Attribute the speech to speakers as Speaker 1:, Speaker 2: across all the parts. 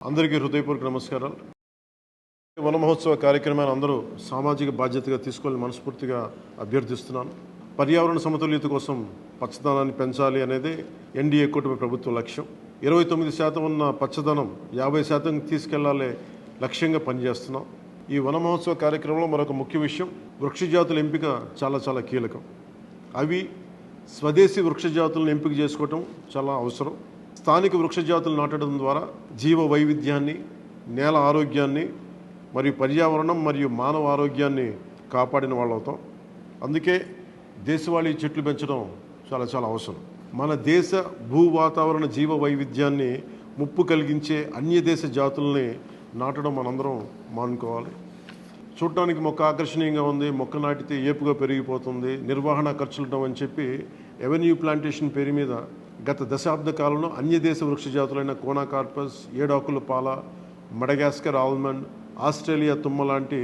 Speaker 1: అందరికీ హృదయపూర్వక నమస్కారాలు. వన మహోత్సవ కార్యక్రమాన్ని అందరూ సామాజిక బాధ్యతగా తీసుకోవాలని మనస్ఫూర్తిగా అభ్యర్థిస్తున్నాను. పర్యావరణ సమతుల్యత కోసం పచ్చదనాన్ని పెంచాలి అనేది ఎన్డీఏ కూటమి ప్రభుత్వ లక్ష్యం. 29% ఉన్న పచ్చదనం 50% తీసుకెళ్లాలే లక్ష్యంగా పనిచేస్తున్నాం. ఈ వన మహోత్సవ కార్యక్రమంలో మరొక ముఖ్య విషయం, వృక్షజాతుల ఎంపిక చాలా కీలకం. అవి స్వదేశీ వృక్షజాతులను ఎంపిక చేసుకోవటం చాలా అవసరం. స్థానిక వృక్షజాతులు నాటడం ద్వారా జీవ వైవిధ్యాన్ని, నేల ఆరోగ్యాన్ని మరియు పర్యావరణం మరియు మానవ ఆరోగ్యాన్ని కాపాడిన వాళ్ళు అవుతాం. అందుకే దేశవాళీ చెట్లు పెంచడం చాలా అవసరం. మన దేశ భూ వాతావరణ జీవ వైవిధ్యాన్ని ముప్పు కలిగించే అన్య దేశ జాతుల్ని నాటడం మనందరం మానుకోవాలి. చూడటానికి మొక్క ఆకర్షణీయంగా ఉంది, మొక్క నాటితే ఏపుగా పెరిగిపోతుంది, నిర్వహణ ఖర్చులుంటాం అని చెప్పి ఎవెన్యూ ప్లాంటేషన్ పేరు మీద గత దశాబ్ద కాలంలో అన్య దేశ వృక్ష జాతులైన కోనాకార్పస్, ఏడాకుల పాల, మడగాస్కర్ ఆల్మండ్, ఆస్ట్రేలియా తుమ్మ లాంటి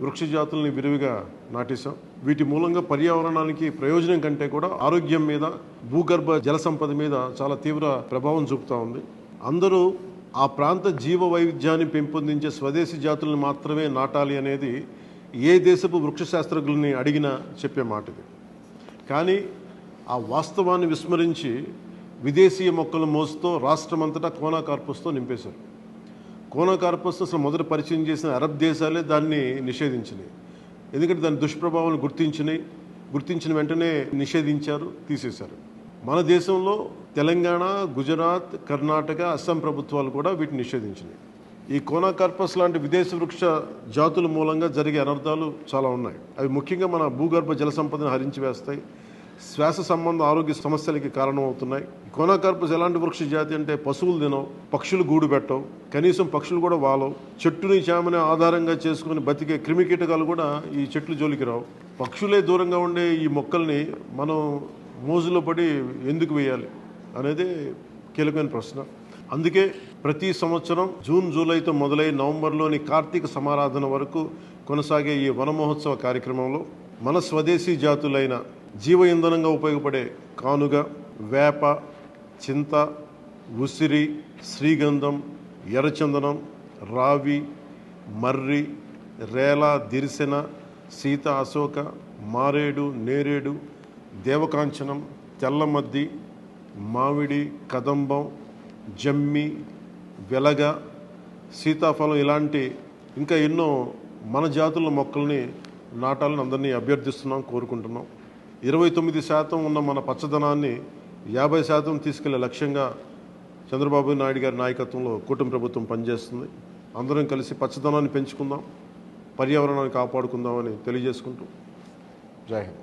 Speaker 1: వృక్ష జాతుల్ని విరివిగా నాటేశాం. వీటి మూలంగా పర్యావరణానికి ప్రయోజనం కంటే కూడా ఆరోగ్యం మీద, భూగర్భ జల సంపద మీద చాలా తీవ్ర ప్రభావం చూపుతూ ఉంది. అందరూ ఆ ప్రాంత జీవ వైవిధ్యాన్ని పెంపొందించే స్వదేశీ జాతులను మాత్రమే నాటాలి అనేది ఏ దేశపు వృక్ష శాస్త్రజ్ఞుల్ని అడిగినా చెప్పే మాట ఇది. కానీ ఆ వాస్తవాన్ని విస్మరించి విదేశీయ మొక్కల మోసుతో రాష్ట్రమంతటా కోనాకార్పస్తో నింపేశారు. కోనాకార్పస్ అసలు మొదట పరిచయం చేసిన అరబ్ దేశాలే దాన్ని నిషేధించినాయి. ఎందుకంటే దాని దుష్ప్రభావాలను గుర్తించిన వెంటనే నిషేధించారు, తీసేశారు. మన దేశంలో తెలంగాణ, గుజరాత్, కర్ణాటక, అస్సాం ప్రభుత్వాలు కూడా వీటిని నిషేధించినాయి. ఈ కోనాకార్పస్ లాంటి విదేశీ వృక్ష జాతుల మూలంగా జరిగే అనర్థాలు చాలా ఉన్నాయి. అవి ముఖ్యంగా మన భూగర్భ జల సంపదను హరించి వేస్తాయి, శ్వాస సంబంధ ఆరోగ్య సమస్యలకి కారణమవుతున్నాయి. కోనాకార్పస్ ఎలాంటి వృక్ష జాతి అంటే పశువులు తినవు, పక్షులు గూడు పెట్టవు, కనీసం పక్షులు కూడా వాలవు. చెట్టుని చేమని ఆధారంగా చేసుకుని బతికే క్రిమికీటకాలు కూడా ఈ చెట్లు జోలికి రావు. పక్షులే దూరంగా ఉండే ఈ మొక్కల్ని మనం మోజులో పడి ఎందుకు వేయాలి అనేది కీలకమైన ప్రశ్న. అందుకే ప్రతి సంవత్సరం జూన్, జూలైతో మొదలై నవంబర్లోని కార్తీక సమారాధన వరకు కొనసాగే ఈ వన మహోత్సవ కార్యక్రమంలో మన స్వదేశీ జాతులైన జీవ ఇంధనంగా ఉపయోగపడే కానుగ, వేప, చింత, ఉసిరి, శ్రీగంధం, ఎర్రచందనం, రావి, మర్రి, రేల, దిరిసెన, సీత, అశోక, మారేడు, నేరేడు, దేవకాంచనం, తెల్లమద్ది, మామిడి, కదంబం, జమ్మి, వెలగ, సీతాఫలం ఇలాంటి ఇంకా ఎన్నో మన జాతుల మొక్కల్ని నాటాలని అందరినీ అభ్యర్థిస్తున్నాం, కోరుకుంటున్నాం. 29% ఉన్న మన పచ్చదనాన్ని 50% తీసుకెళ్లే లక్ష్యంగా చంద్రబాబు నాయుడు గారి నాయకత్వంలో కూటమి ప్రభుత్వం పనిచేస్తుంది. అందరం కలిసి పచ్చదనాన్ని పెంచుకుందాం, పర్యావరణాన్ని కాపాడుకుందామని తెలియజేసుకుంటూ జై హింద్.